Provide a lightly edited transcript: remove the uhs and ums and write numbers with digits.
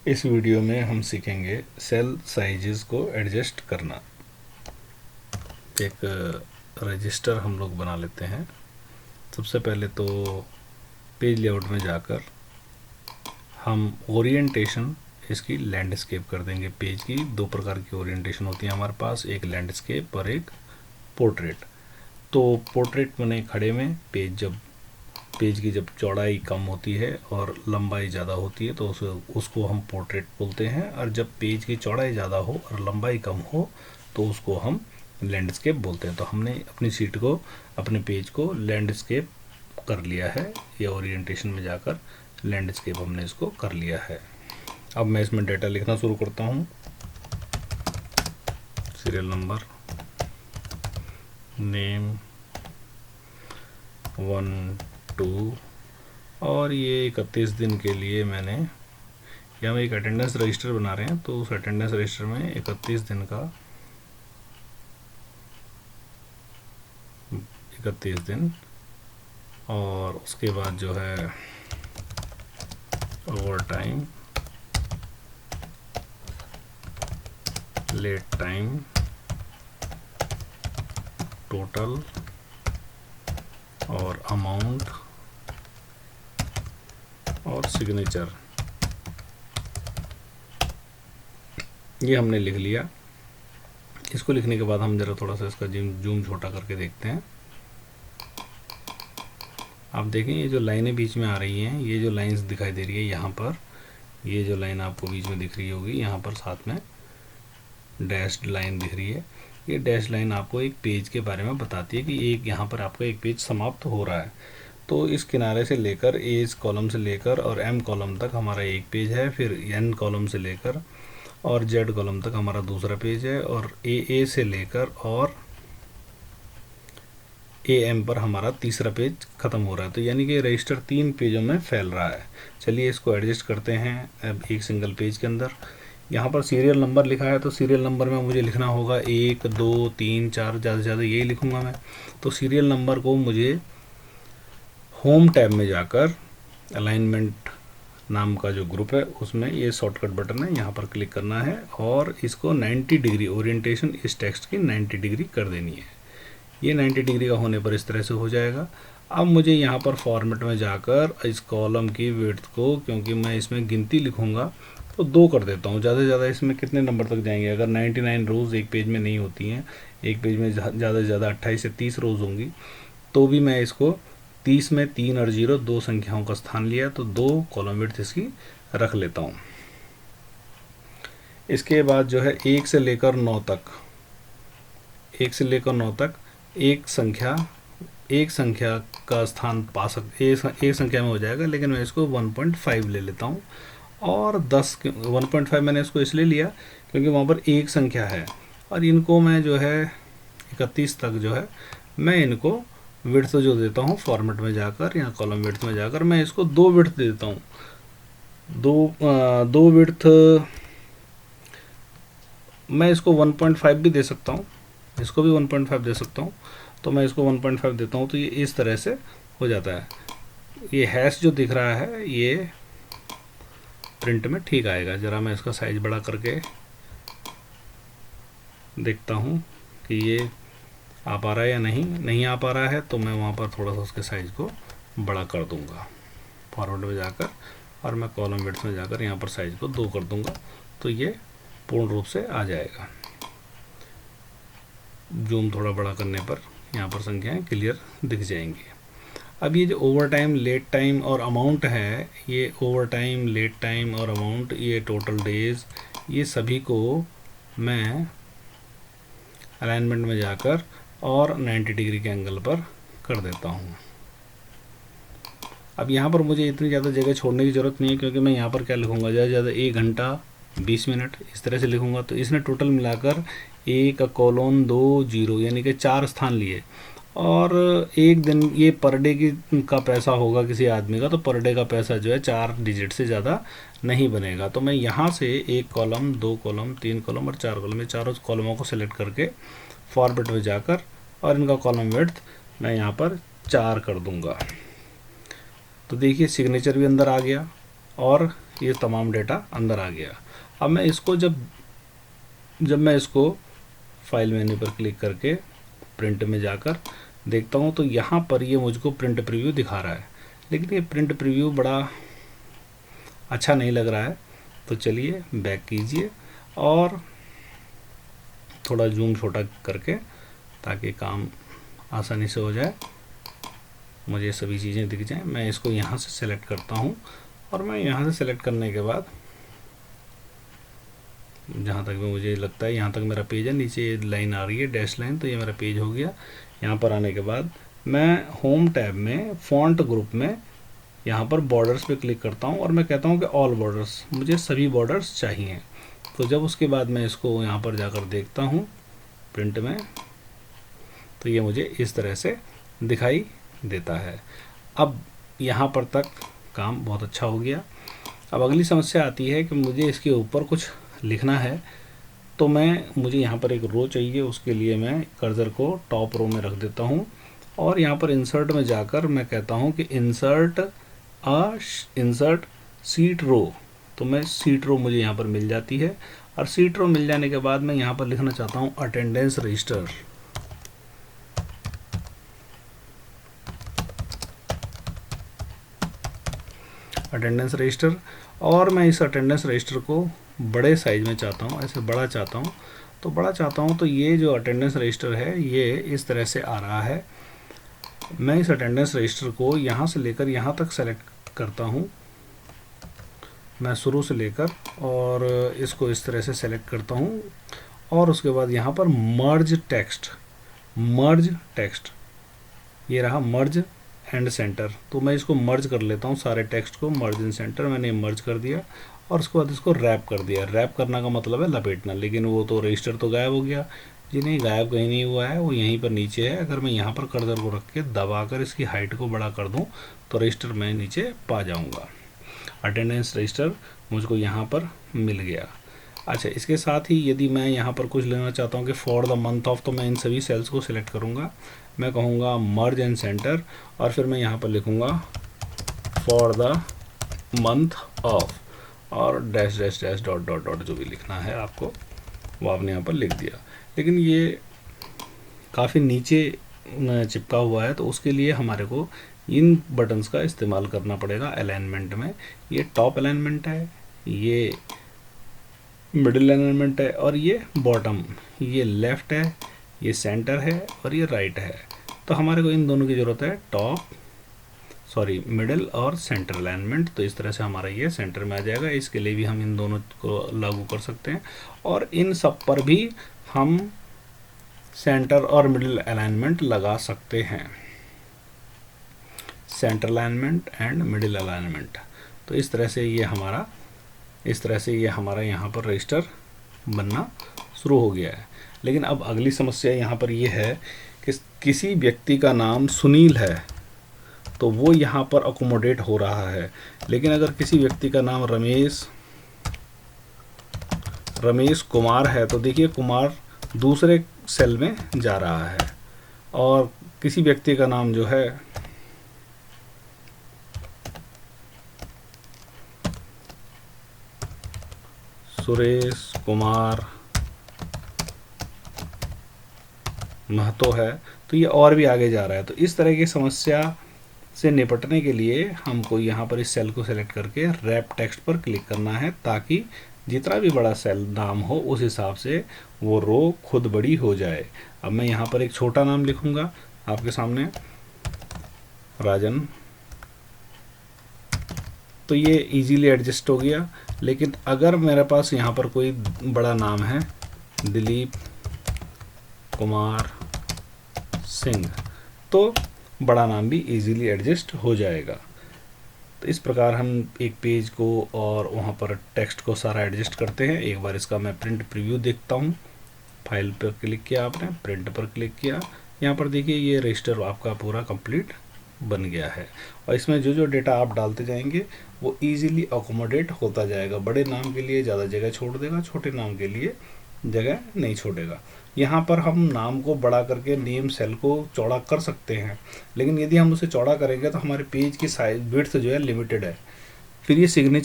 इस वीडियो में हम सीखेंगे सेल साइजेस को एडजस्ट करना। एक रजिस्टर हम लोग बना लेते हैं। सबसे पहले तो पेज लेआउट में जाकर हम ओरिएंटेशन इसकी लैंडस्केप कर देंगे। पेज की दो प्रकार की ओरिएंटेशन होती है हमारे पास, एक लैंडस्केप और एक पोर्ट्रेट। तो पोर्ट्रेट बने खड़े में, पेज की जब चौड़ाई कम होती है और लंबाई ज़्यादा होती है तो उसको हम पोर्ट्रेट बोलते हैं, और जब पेज की चौड़ाई ज़्यादा हो और लंबाई कम हो तो उसको हम लैंडस्केप बोलते हैं। तो हमने अपनी सीट को, अपने पेज को लैंडस्केप कर लिया है, या ओरिएंटेशन में जाकर लैंडस्केप हमने इसको कर लिया है। अब मैं इसमें डेटा लिखना शुरू करता हूँ। सीरियल नंबर, नेम 1 2, और ये 31 दिन के लिए मैंने यहाँ एक अटेंडेंस रजिस्टर बना रहे हैं, तो उस अटेंडेंस रजिस्टर में 31 दिन का 31 दिन, और उसके बाद जो है over time, late time, total और अमाउंट और सिग्नेचर, ये हमने लिख लिया। इसको लिखने के बाद हम ज़रा थोड़ा सा इसका जूम छोटा करके देखते हैं। आप देखें ये जो लाइनें बीच में आ रही हैं, ये जो लाइंस दिखाई दे रही है यहाँ पर, ये जो लाइन आपको बीच में दिख रही होगी, यहाँ पर साथ में डैश्ड लाइन दिख रही है। ये डैश लाइन आपको एक पेज के बारे में बताती है कि एक यहाँ पर आपका एक पेज समाप्त हो रहा है। तो इस किनारे से लेकर, एज कॉलम से लेकर और एम कॉलम तक हमारा एक पेज है, फिर एन कॉलम से लेकर और जेड कॉलम तक हमारा दूसरा पेज है, और ए से लेकर और ए एम पर हमारा तीसरा पेज ख़त्म हो रहा है। तो यानी कि रजिस्टर 3 पेजों में फैल रहा है। चलिए इसको एडजस्ट करते हैं अब एक सिंगल पेज के अंदर। यहाँ पर सीरियल नंबर लिखा है, तो सीरियल नंबर में मुझे लिखना होगा 1 2 3 4, ज़्यादा से ज़्यादा यही लिखूँगा मैं। तो सीरियल नंबर को मुझे होम टैब में जाकर अलाइनमेंट नाम का जो ग्रुप है उसमें, ये शॉर्टकट बटन है, यहाँ पर क्लिक करना है और इसको 90 डिग्री ओरिएंटेशन इस टेक्स्ट की 90 डिग्री कर देनी है। ये 90 डिग्री का होने पर इस तरह से हो जाएगा। अब मुझे यहाँ पर फॉर्मेट में जाकर इस कॉलम की विड्थ को, क्योंकि मैं इसमें गिनती लिखूँगा, तो 2 कर देता हूँ। ज़्यादा से ज़्यादा इसमें कितने नंबर तक जाएंगे? अगर 99 रोज़ एक पेज में नहीं होती हैं, एक पेज में ज़्यादा से ज़्यादा 28 से 30 रोज़ होंगी, तो भी मैं इसको 30 में 3 और 0 2 संख्याओं का स्थान लिया, तो 2 कॉलम विड्थ इसकी रख लेता हूँ। इसके बाद जो है 1 से लेकर 9 तक, 1 से लेकर 9 तक एक संख्या का स्थान पा सकते, एक संख्या में हो जाएगा, लेकिन मैं इसको 1.5 ले लेता हूँ। और 1.5 मैंने इसको इसलिए लिया क्योंकि वहाँ पर एक संख्या है, और इनको मैं जो है 31 तक जो है मैं इनको विड्थ जो देता हूँ फॉर्मेट में जाकर या कॉलम विड्थ में जाकर, मैं इसको 2 विड्थ देता हूँ। दो विड्थ मैं इसको 1.5 भी दे सकता हूँ, इसको भी 1.5 दे सकता हूँ। तो मैं इसको 1.5 देता हूँ, तो ये इस तरह से हो जाता है। ये हैश जो दिख रहा है ये प्रिंट में ठीक आएगा। ज़रा मैं इसका साइज़ बड़ा करके देखता हूँ कि ये आ पा रहा है या नहीं आ पा रहा है, तो मैं वहाँ पर थोड़ा सा उसके साइज़ को बड़ा कर दूँगा फॉरवर्ड में जाकर, और मैं कॉलम विड्थ में जाकर यहाँ पर साइज़ को 2 कर दूँगा, तो ये पूर्ण रूप से आ जाएगा। जूम थोड़ा बड़ा करने पर यहाँ पर संख्याएं क्लियर दिख जाएंगी। अब ये जो ओवर टाइम, लेट टाइम और अमाउंट है, ये ओवर टाइम, लेट टाइम और अमाउंट, ये टोटल डेज, ये सभी को मैं अलाइनमेंट में जाकर और 90 डिग्री के एंगल पर कर देता हूँ। अब यहाँ पर मुझे इतनी ज़्यादा जगह छोड़ने की ज़रूरत नहीं है, क्योंकि मैं यहाँ पर क्या लिखूँगा, ज़्यादा से ज़्यादा 1 घंटा 20 मिनट इस तरह से लिखूँगा। तो इसने टोटल मिलाकर 1:2 0 यानी कि 4 स्थान लिए, और एक दिन ये पर डे का पैसा होगा किसी आदमी का, तो पर डे का पैसा जो है 4 डिजिट से ज़्यादा नहीं बनेगा। तो मैं यहाँ से 1 कॉलम, 2 कॉलम, 3 कॉलम और 4 कॉलम, ये चारों कॉलमों को सिलेक्ट करके फॉर्मेट में जाकर और इनका कॉलम विड्थ मैं यहाँ पर 4 कर दूँगा। तो देखिए सिग्नेचर भी अंदर आ गया, और ये तमाम डेटा अंदर आ गया। अब मैं इसको जब मैं इसको फाइल मेन्यू पर क्लिक करके प्रिंट में जाकर देखता हूँ तो यहाँ पर ये मुझको प्रिंट प्रीव्यू दिखा रहा है, लेकिन ये प्रिंट प्रीव्यू बड़ा अच्छा नहीं लग रहा है। तो चलिए बैक कीजिए और थोड़ा जूम छोटा करके, ताकि काम आसानी से हो जाए, मुझे सभी चीज़ें दिख जाएं। मैं इसको यहाँ से सेलेक्ट करता हूँ और मैं यहाँ से सेलेक्ट करने के बाद जहाँ तक भी मुझे लगता है यहाँ तक मेरा पेज है, नीचे लाइन आ रही है डैश लाइन, तो ये मेरा पेज हो गया। यहाँ पर आने के बाद मैं होम टैब में फॉन्ट ग्रुप में यहाँ पर बॉर्डर्स पे क्लिक करता हूँ और मैं कहता हूँ कि ऑल बॉर्डर्स, मुझे सभी बॉर्डर्स चाहिए। तो जब उसके बाद मैं इसको यहाँ पर जाकर देखता हूँ प्रिंट में, तो ये मुझे इस तरह से दिखाई देता है। अब यहाँ पर तक काम बहुत अच्छा हो गया। अब अगली समस्या आती है कि मुझे इसके ऊपर कुछ लिखना है, तो मुझे यहाँ पर एक रो चाहिए। उसके लिए मैं कर्सर को टॉप रो में रख देता हूँ और यहाँ पर इंसर्ट में जाकर मैं कहता हूँ कि इंसर्ट सीट रो। तो मैं सीट रो मुझे यहाँ पर मिल जाती है और सीट रो मिल जाने के बाद मैं यहाँ पर लिखना चाहता हूँ अटेंडेंस रजिस्टर। अटेंडेंस रजिस्टर, और मैं इस अटेंडेंस रजिस्टर को बड़े साइज में चाहता हूँ, ऐसे बड़ा चाहता हूँ। तो बड़ा चाहता हूँ तो ये जो अटेंडेंस रजिस्टर है ये इस तरह से आ रहा है। मैं इस अटेंडेंस रजिस्टर को यहाँ से लेकर यहाँ तक सेलेक्ट करता हूँ, मैं शुरू से लेकर, और इसको इस तरह से सेलेक्ट करता हूँ और उसके बाद यहाँ पर मर्ज टेक्स्ट, ये रहा मर्ज एंड सेंटर। तो मैं इसको मर्ज कर लेता हूँ, सारे टेक्स्ट को मर्ज एंड सेंटर मैंने मर्ज कर दिया और उसके बाद इसको रैप कर दिया। रैप करना का मतलब है लपेटना, लेकिन वो तो रजिस्टर तो गायब हो गया जी। नहीं, गायब कहीं नहीं हुआ है, वो यहीं पर नीचे है। अगर मैं यहाँ पर कर्सर को रख के दबाकर इसकी हाइट को बड़ा कर दूँ तो रजिस्टर मैं नीचे पा जाऊँगा। अटेंडेंस रजिस्टर मुझको यहाँ पर मिल गया। अच्छा, इसके साथ ही यदि मैं यहाँ पर कुछ लेना चाहता हूँ कि फॉर द मंथ ऑफ, तो मैं इन सभी सेल्स को सिलेक्ट करूँगा। मैं कहूँगा मर्ज एंड सेंटर और फिर मैं यहाँ पर लिखूँगा फॉर द मंथ ऑफ और dash dash dash dot dot dot, जो भी लिखना है आपको वो आपने यहाँ पर लिख दिया। लेकिन ये काफ़ी नीचे चिपका हुआ है, तो उसके लिए हमारे को इन बटन्स का इस्तेमाल करना पड़ेगा अलाइनमेंट में। ये टॉप अलाइनमेंट है, ये मिडिल अलाइनमेंट है और ये बॉटम, ये लेफ़्ट है, ये सेंटर है और ये राइट है। तो हमारे को इन दोनों की ज़रूरत है, मिडिल और सेंटर अलाइनमेंट। तो इस तरह से हमारा ये सेंटर में आ जाएगा। इसके लिए भी हम इन दोनों को लागू कर सकते हैं और इन सब पर भी हम सेंटर और मिडिल अलाइनमेंट लगा सकते हैं, centre alignment and middle alignment. तो इस तरह से ये हमारा यहाँ पर रजिस्टर बनना शुरू हो गया है। लेकिन अब अगली समस्या यहाँ पर ये है कि किसी व्यक्ति का नाम सुनील है तो वो यहाँ पर अकोमोडेट हो रहा है, लेकिन अगर किसी व्यक्ति का नाम रमेश कुमार है तो देखिए कुमार दूसरे सेल में जा रहा है, और किसी व्यक्ति का नाम जो है सुरेश कुमार महतो है तो ये और भी आगे जा रहा है। तो इस तरह की समस्या से निपटने के लिए हमको यहाँ पर इस सेल को सेलेक्ट करके रैप टेक्स्ट पर क्लिक करना है, ताकि जितना भी बड़ा सेल नाम हो उस हिसाब से वो रो खुद बड़ी हो जाए। अब मैं यहाँ पर एक छोटा नाम लिखूँगा आपके सामने, राजन, तो ये इजीली एडजस्ट हो गया। लेकिन अगर मेरे पास यहाँ पर कोई बड़ा नाम है, दिलीप कुमार सिंह, तो बड़ा नाम भी इजीली एडजस्ट हो जाएगा। तो इस प्रकार हम एक पेज को और वहाँ पर टेक्स्ट को सारा एडजस्ट करते हैं। एक बार इसका मैं प्रिंट प्रीव्यू देखता हूँ। फाइल पर क्लिक किया आपने, प्रिंट पर क्लिक किया, यहाँ पर देखिए ये रजिस्टर आपका पूरा कंप्लीट बन गया है। और इसमें जो जो डेटा आप डालते जाएंगे वो इजीली अकोमोडेट होता जाएगा। बड़े नाम के लिए ज़्यादा जगह छोड़ देगा, छोटे नाम के लिए जगह नहीं छोड़ेगा। यहाँ पर हम नाम को बड़ा करके नेम सेल को चौड़ा कर सकते हैं, लेकिन यदि हम उसे चौड़ा करेंगे तो हमारे पेज की साइज विड्थ जो है लिमिटेड है। फिर ये सिग्नेचर